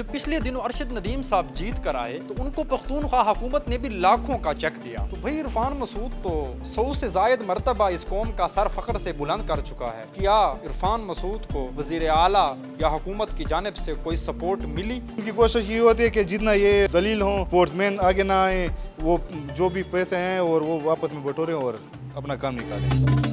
जब पिछले दिनों अरशद नदीम साहब जीत कर आए तो उनको पख्तूनख्वा हुकूमत ने भी लाखों का चेक दिया। तो भाई इरफान मसूद तो 100 से जायद मरतबा इस कौम का सर फख्र से बुलंद कर चुका है। क्या इरफान मसूद को वजीर आला या हुकूमत की जानिब से कोई सपोर्ट मिली? उनकी कोशिश ये होती है कि जितना ये जलील हों, स्पोर्ट्समैन आगे ना आए, वो जो भी पैसे हैं और वो वापस में बटोरें और अपना काम निकालें।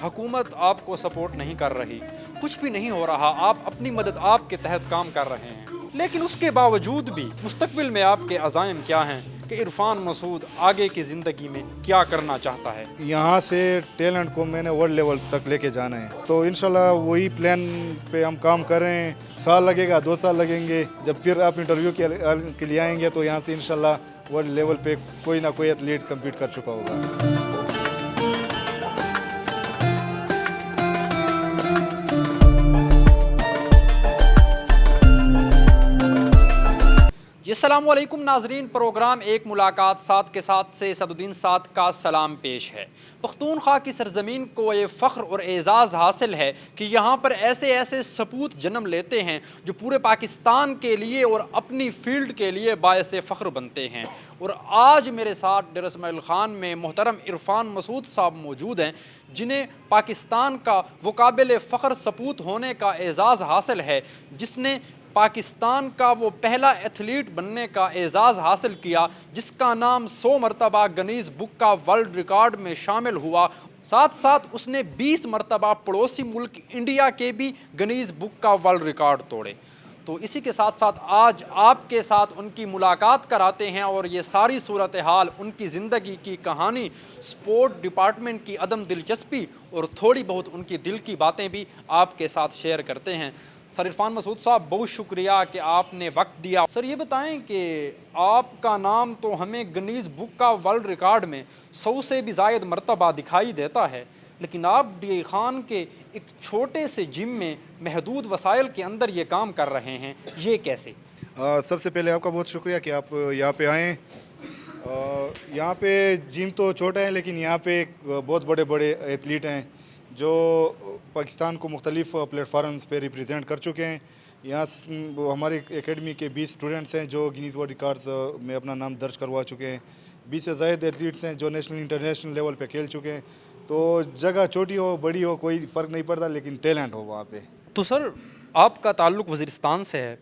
हुकूमत आपको सपोर्ट नहीं कर रही, कुछ भी नहीं हो रहा, आप अपनी मदद आपके तहत काम कर रहे हैं, लेकिन उसके बावजूद भी मुस्तकबिल में आपके अज़ाइम क्या हैं कि इरफान मसूद आगे की ज़िंदगी में क्या करना चाहता है? यहाँ से टैलेंट को मैंने वर्ल्ड लेवल तक लेके जाना है, तो इंशाल्लाह वही प्लान पे हम काम कर रहे हैं। साल लगेगा, 2 साल लगेंगे, जब फिर आप इंटरव्यू के लिए आएंगे तो यहाँ से इंशाल्लाह वर्ल्ड लेवल पे कोई ना कोई एथलीट कम्पीट कर चुका होगा। अस्सलामु अलैकुम नाजरीन, प्रोग्राम एक मुलाकात साथ के साथ से सदुद्दीन साद का सलाम पेश है। पख्तूनख्वा की सरजमीन को ये फ़ख्र और एज़ाज़ हासिल है कि यहाँ पर ऐसे ऐसे सपूत जन्म लेते हैं जो पूरे पाकिस्तान के लिए और अपनी फ़ील्ड के लिए बायस फ़ख्र बनते हैं। और आज मेरे साथ डेरा इस्माइल ख़ान में मोहतरम इरफान मसूद साहब मौजूद हैं, जिन्हें पाकिस्तान का वो काबिल फ़ख्र सपूत होने का एज़ाज़ हासिल है, जिसने पाकिस्तान का वो पहला एथलीट बनने का एज़ाज़ हासिल किया जिसका नाम 100 मरतबा गिनीज़ बुक का वर्ल्ड रिकॉर्ड में शामिल हुआ। साथ साथ उसने 20 मरतबा पड़ोसी मुल्क इंडिया के भी गिनीज़ बुक का वर्ल्ड रिकॉर्ड तोड़े। तो इसी के साथ साथ आज आपके साथ उनकी मुलाकात कराते हैं और ये सारी सूरत हाल, उनकी ज़िंदगी की कहानी, स्पोर्ट डिपार्टमेंट की अदम दिलचस्पी और थोड़ी बहुत उनकी दिल की बातें भी आपके साथ शेयर करते हैं। सर इरफान मसूद साहब, बहुत शुक्रिया कि आपने वक्त दिया। सर ये बताएं कि आपका नाम तो हमें गिनीज़ बुक का वर्ल्ड रिकॉर्ड में 100 से भी ज़ायद मरतबा दिखाई देता है, लेकिन आप डी खान के एक छोटे से जिम में महदूद वसाइल के अंदर ये काम कर रहे हैं, ये कैसे? सबसे पहले आपका बहुत शुक्रिया कि आप यहाँ पे आएँ। यहाँ पे जिम तो छोटा है, लेकिन यहाँ पे बहुत बड़े बड़े एथलीट हैं जो पाकिस्तान को मुख्तलिफ़ प्लेटफार्म्स पे रिप्रेजेंट कर चुके हैं। यहाँ हमारी एकेडमी के 20 स्टूडेंट्स हैं जो गिनीज़ वर्ल्ड रिकॉर्ड्स में अपना नाम दर्ज करवा चुके हैं। 20 से ज़ायद एथलीट्स हैं जो नेशनल इंटरनेशनल लेवल पे खेल चुके हैं। तो जगह छोटी हो बड़ी हो कोई फ़र्क नहीं पड़ता, लेकिन टैलेंट हो वहाँ पे। तो सर आपका ताल्लुक़ वज़ीरिस्तान से है,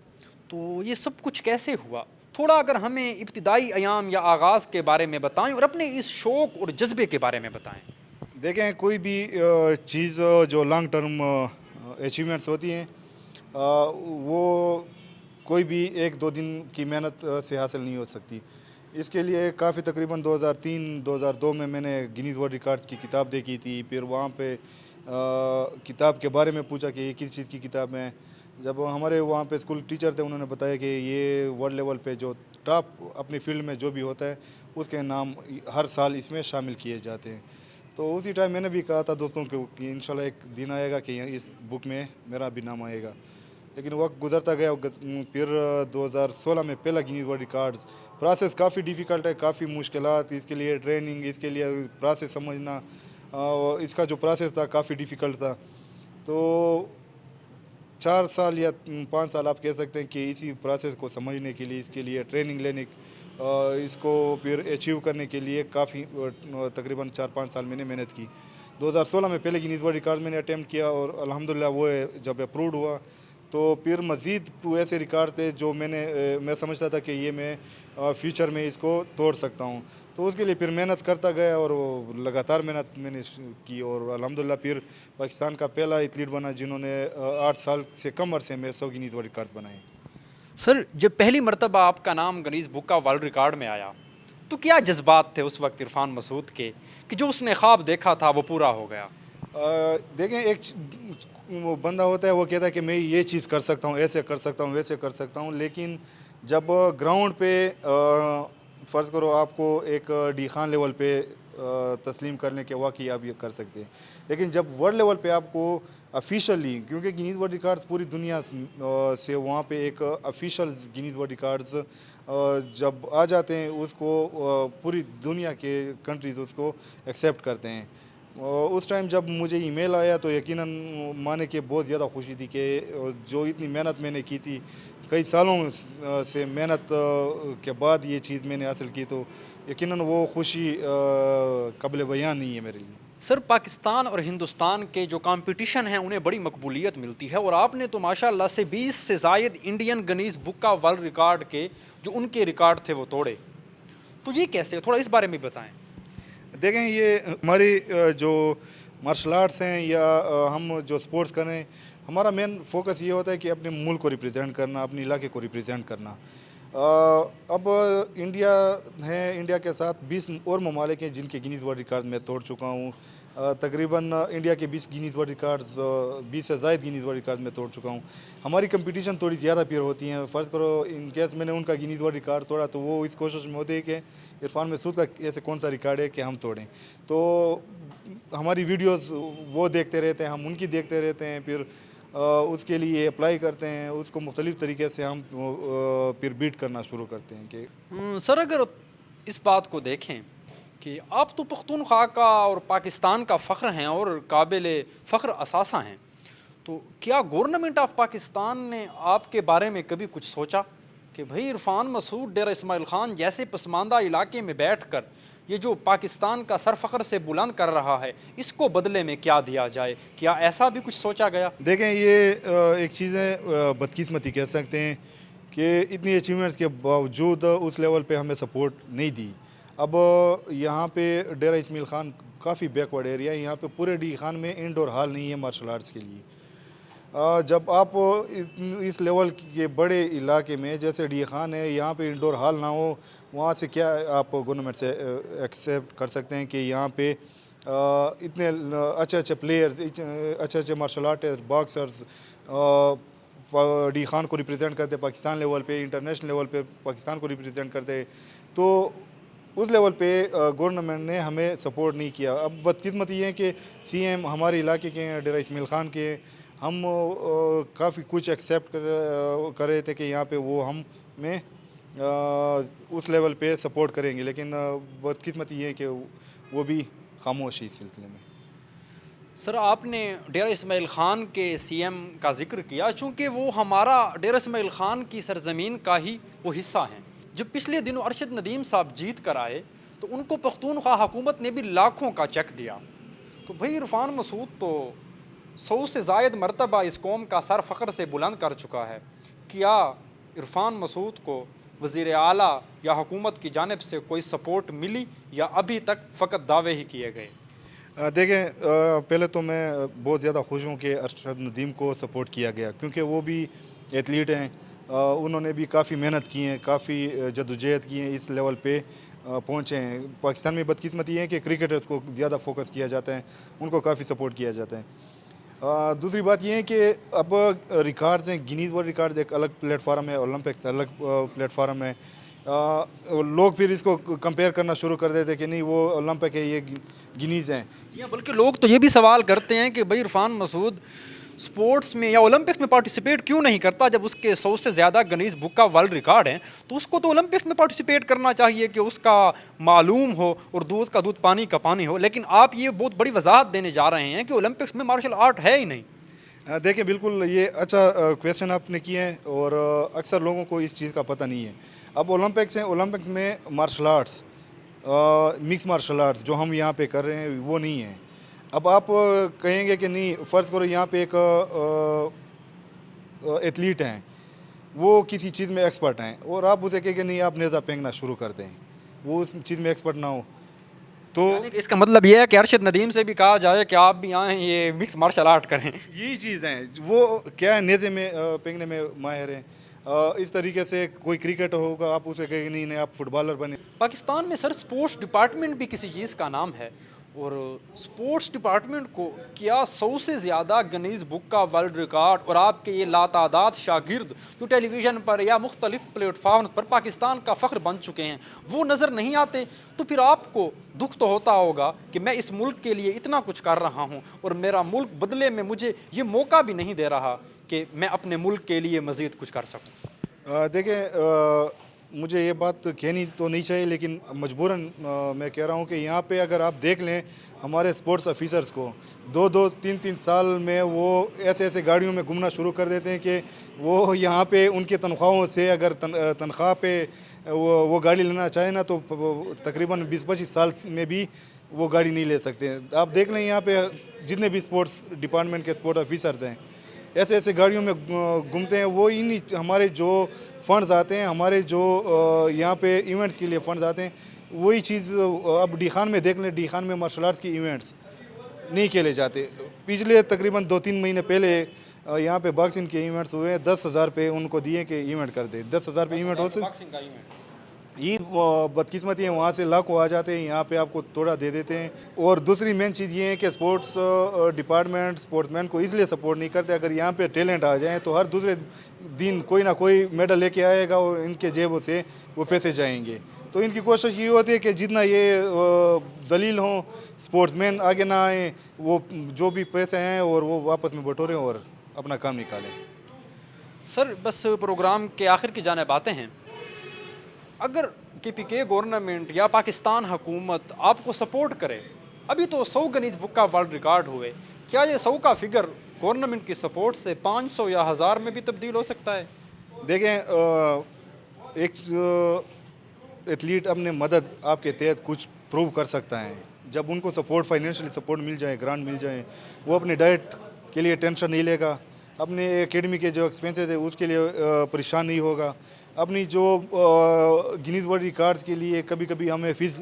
तो ये सब कुछ कैसे हुआ? थोड़ा अगर हमें इब्तिदाई अयाम या आगाज़ के बारे में बताएं और अपने इस शौक़ और जज्बे के बारे में बताएं। देखें, कोई भी चीज़ जो लॉन्ग टर्म अचीवमेंट्स होती हैं वो कोई भी 1-2 दिन की मेहनत से हासिल नहीं हो सकती। इसके लिए काफ़ी तकरीबन 2003-2002 में मैंने गिनीज़ वर्ल्ड रिकॉर्ड्स की किताब देखी थी। फिर वहाँ पे किताब के बारे में पूछा कि ये किस चीज़ की किताब है। जब हमारे वहाँ पे स्कूल टीचर थे, उन्होंने बताया कि ये वर्ल्ड लेवल पे जो टॉप अपनी फील्ड में जो भी होता है उसके नाम हर साल इसमें शामिल किए जाते हैं। तो उसी टाइम मैंने भी कहा था दोस्तों को कि इंशाल्लाह एक दिन आएगा कि इस बुक में मेरा भी नाम आएगा। लेकिन वक्त गुजरता गया। फिर 2016 में पहला गिनीज़ वर्ल्ड रिकॉर्ड्स। प्रोसेस काफ़ी डिफ़िकल्ट है, काफ़ी मुश्किलात, इसके लिए ट्रेनिंग, इसके लिए प्रोसेस समझना, इसका जो प्रोसेस था काफ़ी डिफ़िकल्ट था। तो 4 साल या 5 साल आप कह सकते हैं कि इसी प्रोसेस को समझने के लिए, इसके लिए ट्रेनिंग लेने, इसको फिर अचीव करने के लिए काफ़ी तकरीबन 4-5 साल मैंने मेहनत की। 2016 में पहले गिनीज़ वर्ल्ड रिकॉर्ड मैंने अटैम्प्ट किया और अल्हम्दुलिल्लाह वो जब अप्रूव्ड हुआ तो फिर मज़ीद ऐसे रिकॉर्ड थे जो मैं समझता था कि ये मैं फ्यूचर में इसको तोड़ सकता हूँ। तो उसके लिए फिर मेहनत करता गया और वो लगातार मेहनत मैंने की और अल्हम्दुलिल्लाह फिर पाकिस्तान का पहला एथलीट बना जिन्होंने 8 साल से कम अरसे में 100 गिनीज़ वर्ल्ड रिकॉर्ड बनाए। सर जब पहली मरतबा आपका नाम गिनीज़ बुक का वर्ल्ड रिकॉर्ड में आया तो क्या जज्बात थे उस वक्त इरफान मसूद के कि जो उसने ख्वाब देखा था वो पूरा हो गया? देखें, एक वो बंदा होता है, वो कहता है कि मैं ये चीज़ कर सकता हूँ, ऐसे कर सकता हूँ, वैसे कर सकता हूँ, लेकिन जब ग्राउंड पे फ़र्ज़ करो आपको एक डी खान लेवल पे तस्लीम करने के वाकई आप ये कर सकते हैं, लेकिन जब वर्ल्ड लेवल पे आपको ऑफिशियली, क्योंकि गिनीज़ वर्ल्ड रिकॉर्ड्स पूरी दुनिया से वहाँ पे एक ऑफिशियल गिनीज़ वर्ल्ड रिकॉर्ड्स जब आ जाते हैं उसको पूरी दुनिया के कंट्रीज़ उसको एक्सेप्ट करते हैं। उस टाइम जब मुझे ईमेल आया तो यकीनन माने कि बहुत ज़्यादा खुशी थी कि जो इतनी मेहनत मैंने की थी, कई सालों से मेहनत के बाद ये चीज़ मैंने हासिल की, तो यकीनन वो खुशी काबिल बयान नहीं है मेरे लिए। सर, पाकिस्तान और हिंदुस्तान के जो कंपटीशन हैं उन्हें बड़ी मकबूलियत मिलती है, और आपने तो माशाल्लाह से 20 से ज़ायद इंडियन गिनीज बुक का वर्ल्ड रिकॉर्ड के जो उनके रिकॉर्ड थे वो तोड़े। तो ये कैसे, थोड़ा इस बारे में बताएं। देखें, ये हमारी जो मार्शल आर्ट्स हैं या हम जो स्पोर्ट्स कर रहे हैं, हमारा मेन फोकस ये होता है कि अपने मुल्क को रिप्रेजेंट करना, अपने इलाके को रिप्रेजेंट करना। अब इंडिया है, इंडिया के साथ 20 और ममालिक हैं जिनके गिनीज वर्ल्ड रिकॉर्ड मैं तोड़ चुका हूँ। तकरीबन इंडिया के 20 गिनीज वर्ल्ड रिकॉर्ड्स, 20 से ज़ायद गिनीज वर्ल्ड रिकॉर्ड मैं तोड़ चुका हूँ। हमारी कंपटीशन थोड़ी ज़्यादा पीर होती हैं। फ़र्ज़ करो इन केस मैंने उनका गिनीज वर्ल्ड रिकॉर्ड तोड़ा तो वो इस कोशिश में होते हैं कि इरफान मसूद का ऐसे कौन सा रिकॉर्ड है कि हम तोड़ें। तो हमारी वीडियोस वो देखते रहते हैं, हम उनकी देखते रहते हैं, फिर उसके लिए अप्लाई करते हैं, उसको मुख्तलिफ़ तरीके से हम फिर बीट करना शुरू करते हैं कि सर, अगर इस बात को देखें कि आप तो पख्तूनख्वा का और पाकिस्तान का फ़ख्र हैं और काबिल फ़ख्र असासा हैं, तो क्या गवर्नमेंट ऑफ पाकिस्तान ने आपके बारे में कभी कुछ सोचा कि भाई इरफान मसूद डेरा इस्माइल ख़ान जैसे पसमानदा इलाके में बैठकर ये जो पाकिस्तान का सर फ़ख्र से बुलंद कर रहा है, इसको बदले में क्या दिया जाए? क्या ऐसा भी कुछ सोचा गया? देखें, ये एक चीज़ है, बदकिस्मती कह सकते हैं कि इतनी अचीवमेंट्स के बावजूद उस लेवल पे हमें सपोर्ट नहीं दी। अब यहाँ पे डेरा इस्माइल ख़ान काफ़ी बैकवर्ड एरिया है, यहाँ पे पूरे डी खान में इंडोर हॉल नहीं है मार्शल आर्ट्स के लिए। जब आप इस लेवल के बड़े इलाके में जैसे डी खान है, यहाँ पे इंडोर हॉल ना हो, वहाँ से क्या आप गवर्नमेंट से एक्सेप्ट कर सकते हैं कि यहाँ पे इतने अच्छे अच्छे प्लेयर्स, अच्छे अच्छे martial artist, boxers D Khan को रिप्रेजेंट करते, पाकिस्तान लेवल पे, इंटरनेशनल लेवल पे पाकिस्तान को रिप्रेजेंट करते, तो उस लेवल पे गवर्नमेंट ने हमें सपोर्ट नहीं किया। अब बदकिस्मती ये है कि सीएम हमारे इलाके के हैं, डेरा इस्माइल ख़ान के। हम काफ़ी कुछ एक्सेप्ट कर रहे थे कि यहाँ पे वो हमें उस लेवल पे सपोर्ट करेंगे, लेकिन बदकिस्मती ये है कि वो भी खामोश इस सिलसिले में। सर, आपने डेरा इस्माइल ख़ान के सीएम का जिक्र किया, चूँकि वो हमारा डेरा इस्माइल ख़ान की सरज़मीन का ही वो हिस्सा हैं। जब पिछले दिनों अरशद नदीम साहब जीत कर आए तो उनको पख्तूनख्वा हुकूमत ने भी लाखों का चेक दिया। तो भाई इरफान मसूद तो 100 से ज़ायद मरतबा इस कौम का सर फ़ख्र से बुलंद कर चुका है। क्या इरफान मसूद को वज़ीर आला या हुकूमत की जानिब से कोई सपोर्ट मिली या अभी तक फ़कत दावे ही किए गए? देखें, पहले तो मैं बहुत ज़्यादा खुश हूँ कि अरशद नदीम को सपोर्ट किया गया, क्योंकि वो भी एथलीट हैं। उन्होंने भी काफ़ी मेहनत की है, काफ़ी जद्दोजहद की है, इस लेवल पे पहुँचे हैं। पाकिस्तान में बदकिस्मती है कि क्रिकेटर्स को ज़्यादा फोकस किया जाता है, उनको काफ़ी सपोर्ट किया जाता है। दूसरी बात यह है कि अब रिकॉर्ड्स हैं, गिनीज वर्ल्ड रिकॉर्ड्स एक अलग प्लेटफार्म है, ओलंपिक्स अलग प्लेटफार्म है। लोग फिर इसको कंपेयर करना शुरू कर देते कि नहीं वो ओलंपिक है, ये गिनीज हैं। या बल्कि लोग तो ये भी सवाल करते हैं कि भाई इरफान मसूद स्पोर्ट्स में या ओलंपिक्स में पार्टिसिपेट क्यों नहीं करता? जब उसके 100 से ज़्यादा गिनीज बुक का वर्ल्ड रिकॉर्ड है तो उसको तो ओलंपिक्स में पार्टिसिपेट करना चाहिए कि उसका मालूम हो और दूध का दूध पानी का पानी हो। लेकिन आप ये बहुत बड़ी वजाहत देने जा रहे हैं कि ओलंपिक्स में मार्शल आर्ट है ही नहीं। देखिए, बिल्कुल ये अच्छा क्वेश्चन आपने किया है, और अक्सर लोगों को इस चीज़ का पता नहीं है। अब ओलंपिक्स हैं, ओलंपिक्स में martial arts, mix martial arts जो हम यहाँ पे कर रहे हैं वो नहीं है। अब आप कहेंगे कि नहीं, फ़र्ज़ करो यहाँ पे एक एथलीट हैं, वो किसी चीज़ में एक्सपर्ट हैं, और आप उसे कहेंगे नहीं आप नेज़ा फेंकना शुरू कर दें, वो उस चीज़ में एक्सपर्ट ना हो, तो इसका मतलब ये है कि अरशद नदीम से भी कहा जाए कि आप भी आएँ ये मिक्स मार्शल आर्ट करें। यही चीज़ है, वो क्या है, नेज़े में फेंकने में माहिर हैं। इस तरीके से कोई क्रिकेटर होगा, आप उसे कहेंगे नहीं नहीं आप फुटबॉलर बने। पाकिस्तान में सर स्पोर्ट्स डिपार्टमेंट भी किसी चीज़ का नाम है, और स्पोर्ट्स डिपार्टमेंट को क्या 100 से ज़्यादा गिनीज बुक का वर्ल्ड रिकॉर्ड और आपके ये लातादाद शागिर्द जो टेलीविज़न पर या मुख्तलिफ प्लेटफार्म्स पर पाकिस्तान का फ़ख्र बन चुके हैं वो नज़र नहीं आते? तो फिर आपको दुख तो होता होगा कि मैं इस मुल्क के लिए इतना कुछ कर रहा हूँ और मेरा मुल्क बदले में मुझे ये मौका भी नहीं दे रहा कि मैं अपने मुल्क के लिए मज़ीद कुछ कर सकूँ। देखिए, मुझे ये बात कहनी तो नहीं चाहिए, लेकिन मजबूरन मैं कह रहा हूँ कि यहाँ पे अगर आप देख लें हमारे स्पोर्ट्स ऑफिसर्स को 2-2, 3-3 साल में वो ऐसे ऐसे गाड़ियों में घूमना शुरू कर देते हैं कि वो यहाँ पे उनके तनख्वाहों से अगर तनख्वाह पे वो गाड़ी लेना चाहे ना तो तकरीबन 20-25 साल में भी वो गाड़ी नहीं ले सकते। आप देख लें यहाँ पे जितने भी स्पोर्ट्स डिपार्टमेंट के स्पोर्ट्स ऑफिसर्स हैं ऐसे ऐसे गाड़ियों में घूमते हैं। वो इन हमारे जो फंड्स आते हैं, हमारे जो यहाँ पे इवेंट्स के लिए फंड्स आते हैं, वही चीज़ अब डी खान में देख लें। डी खान में मार्शल आर्ट्स की इवेंट्स नहीं खेले जाते। पिछले तकरीबन 2-3 महीने पहले यहाँ पे बॉक्सिंग के इवेंट्स हुए, 10,000 पे उनको दिए कि इवेंट कर दे। 10,000 पे इवेंट हो सकते, ये बदकिस्मती है। वहाँ से लाखों आ जाते हैं, यहाँ पे आपको थोड़ा दे देते हैं। और दूसरी मेन चीज़ ये है कि स्पोर्ट्स डिपार्टमेंट स्पोर्ट्समैन को इसलिए सपोर्ट नहीं करते। अगर यहाँ पे टैलेंट आ जाए तो हर दूसरे दिन कोई ना कोई मेडल लेके आएगा और इनके जेबों से वो पैसे जाएंगे। तो इनकी कोशिश ये होती है कि जितना ये जलील हों स्पोर्ट्समैन आगे ना आए, वो जो भी पैसे हैं और वो वापस में बटोरें और अपना काम निकालें। सर बस प्रोग्राम के आखिर की जानिब आते हैं। अगर KPK गवर्नमेंट या पाकिस्तान हुकूमत आपको सपोर्ट करे, अभी तो 100 गिनीज बुक का वर्ल्ड रिकॉर्ड हुए, क्या ये 100 का फिगर गवर्नमेंट की सपोर्ट से 500 या 1000 में भी तब्दील हो सकता है? देखें, एक एथलीट अपने मदद आपके तहत कुछ प्रूव कर सकता है जब उनको सपोर्ट, फाइनेंशियल सपोर्ट मिल जाए, ग्रांट मिल जाए। वो अपनी डाइट के लिए टेंशन नहीं लेगा, अपने एकेडमी के जो एक्सपेंसेस है उसके लिए परेशान नहीं होगा। अपनी जो गिनीज वर्ल्ड रिकॉर्ड्स के लिए कभी कभी हमें फ़ीस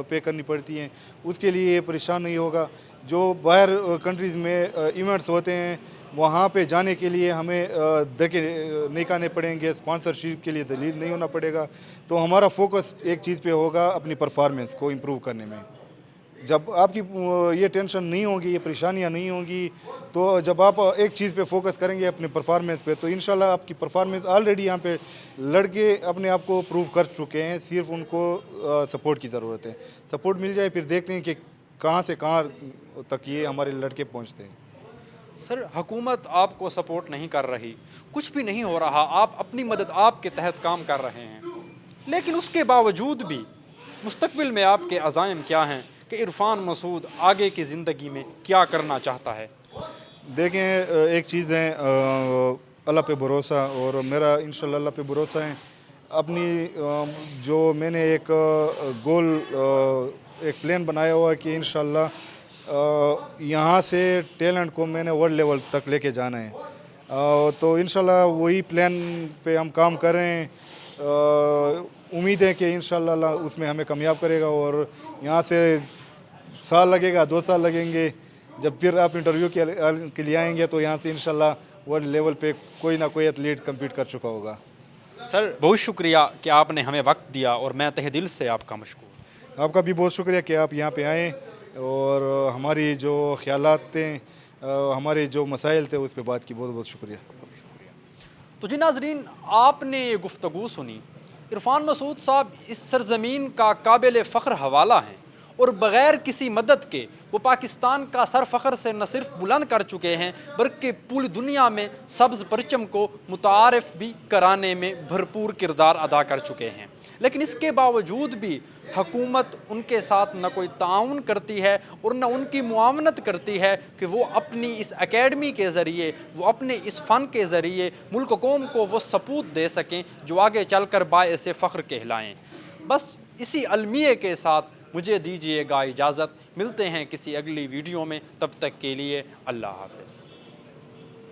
पे करनी पड़ती है, उसके लिए परेशान नहीं होगा। जो बाहर कंट्रीज़ में इवेंट्स होते हैं वहाँ पे जाने के लिए हमें धक्के नहीं खाने पड़ेंगे, स्पॉन्सरशिप के लिए दलील नहीं होना पड़ेगा। तो हमारा फोकस एक चीज़ पे होगा, अपनी परफॉर्मेंस को इम्प्रूव करने में। जब आपकी ये टेंशन नहीं होगी, ये परेशानियां नहीं होंगी, तो जब आप एक चीज़ पे फोकस करेंगे अपने परफॉर्मेंस पे, तो इंशाल्लाह आपकी परफॉर्मेंस ऑलरेडी यहाँ पे लड़के अपने आप को प्रूव कर चुके हैं। सिर्फ उनको सपोर्ट की ज़रूरत है। सपोर्ट मिल जाए फिर देखते हैं कि कहाँ से कहाँ तक ये हमारे लड़के पहुँचते हैं। सर हुकूमत आपको सपोर्ट नहीं कर रही, कुछ भी नहीं हो रहा, आप अपनी मदद आपके तहत काम कर रहे हैं, लेकिन उसके बावजूद भी मुस्तकबिल में आपके अज़ाइम क्या हैं कि इरफान मसूद आगे की ज़िंदगी में क्या करना चाहता है? देखें, एक चीज़ है अल्लाह पे भरोसा, और मेरा इंशाल्लाह अल्लाह पे भरोसा है। अपनी जो मैंने एक गोल, एक प्लान बनाया हुआ है कि इंशाल्लाह यहाँ से टैलेंट को मैंने वर्ल्ड लेवल तक लेके जाना है। तो इंशाल्लाह वही प्लान पे हम काम कर रहे हैं। उम्मीद है कि इंशाल्लाह अल्लाह उसमें हमें कामयाब करेगा। और यहाँ से साल लगेगा, 2 साल लगेंगे, जब फिर आप इंटरव्यू के लिए आएंगे तो यहाँ से इंशाल्लाह वर्ल्ड लेवल पे कोई ना कोई एथलीट कम्पीट कर चुका होगा। सर बहुत शुक्रिया कि आपने हमें वक्त दिया और मैं तहे दिल से आपका मशकूर। आपका भी बहुत शुक्रिया कि आप यहाँ पे आएँ और हमारी जो ख्यालात थे, हमारे जो मसाइल थे उस पर बात की। बहुत बहुत शुक्रिया। तो जी नाजरीन, आपने ये गुफ्तगू सुनी। इरफान मसूद साहब इस सरजमीन का काबिल फ़ख्र हवाला हैं और बग़ैर किसी मदद के वो पाकिस्तान का सर फ़ख्र से न सिर्फ बुलंद कर चुके हैं बल्कि पूरी दुनिया में सब्ज़ परचम को मुतारिफ़ भी कराने में भरपूर किरदार अदा कर चुके हैं। लेकिन इसके बावजूद भी हुकूमत उनके साथ न कोई ताउन करती है और न उनकी मुआवनत करती है कि वो अपनी इस एकेडमी के ज़रिए, वो अपने इस फ़न के ज़रिए मुल्क कौम को वो सपूत दे सकें जो आगे चल कर बाइसे फ़ख्र कहलाएँ। बस इसी अलमिये के साथ मुझे दीजिएगा इजाज़त। मिलते हैं किसी अगली वीडियो में, तब तक के लिए अल्लाह हाफ़िज़।